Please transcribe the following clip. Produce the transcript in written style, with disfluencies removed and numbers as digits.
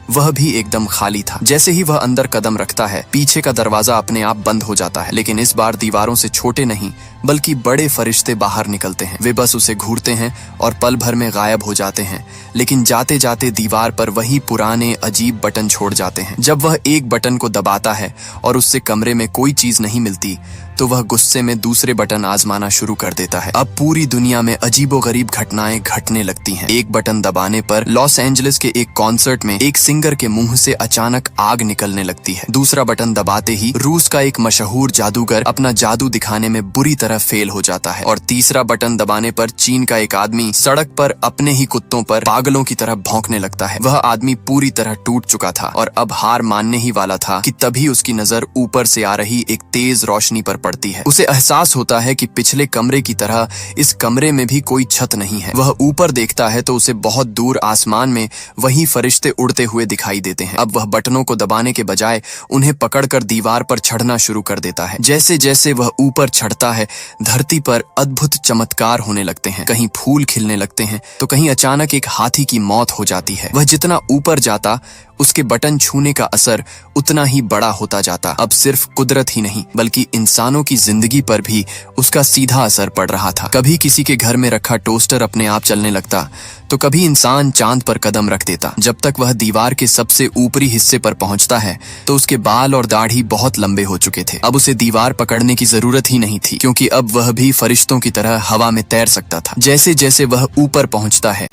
वह भी एकदम खाली था। जैसे ही वह अंदर कदम रखता है, पीछे का दरवाजा अपने आप बंद हो जाता है। लेकिन इस बार दीवारों से छोटे नहीं बल्कि बड़े फरिश्ते बाहर निकलते हैं। वे बस उसे घूरते हैं और पल भर में गायब हो जाते हैं, लेकिन जाते जाते दीवार पर वही पुराने अजीब बटन छोड़ जाते हैं। जब वह एक बटन को दबाता है और उससे कमरे में कोई चीज नहीं मिलती, तो वह गुस्से में दूसरे बटन आजमाना शुरू कर देता है। अब पूरी दुनिया में अजीबोगरीब घटनाएं घटने लगती हैं। एक बटन दबाने पर लॉस एंजलिस के एक कॉन्सर्ट में एक सिंगर के मुंह से अचानक आग निकलने लगती है। दूसरा बटन दबाते ही रूस का एक मशहूर जादूगर अपना जादू दिखाने में बुरी तरह फेल हो जाता है। और तीसरा बटन दबाने पर चीन का एक आदमी सड़क पर अपने ही कुत्तों पर पागलों की तरह भौंकने लगता है। वह आदमी पूरी तरह टूट चुका था और अब हार मानने ही वाला था कि तभी उसकी नजर ऊपर से आ रही एक तेज रोशनी पर पड़ती है। उसे एहसास होता है कि पिछले कमरे की तरह इस कमरे में भी कोई छत नहीं है। वह ऊपर देखता है तो उसे बहुत दूर आसमान में वही फरिश्ते उड़ते हुए दिखाई देते हैं। अब वह बटनों को दबाने के बजाय उन्हें पकड़कर दीवार पर चढ़ना शुरू कर देता है। जैसे जैसे वह ऊपर चढ़ता है, धरती पर अद्भुत चमत्कार होने लगते हैं। कहीं फूल खिलने लगते हैं तो कहीं अचानक एक हाथी की मौत हो जाती है। वह जितना ऊपर जाता, उसके बटन छूने का असर उतना ही बड़ा होता जाता। अब सिर्फ कुदरत ही नहीं बल्कि इंसानों की जिंदगी पर भी उसका सीधा असर पड़ रहा था। कभी किसी के घर में रखा टोस्टर अपने आप चलने लगता, तो कभी इंसान चांद पर कदम रख देता। जब तक वह दीवार के सबसे ऊपरी हिस्से पर पहुंचता है तो उसके बाल और दाढ़ी बहुत लंबे हो चुके थे। अब उसे दीवार पकड़ने की जरूरत ही नहीं थी, क्योंकि अब वह भी फरिश्तों की तरह हवा में तैर सकता था। जैसे जैसे वह ऊपर पहुंचता है,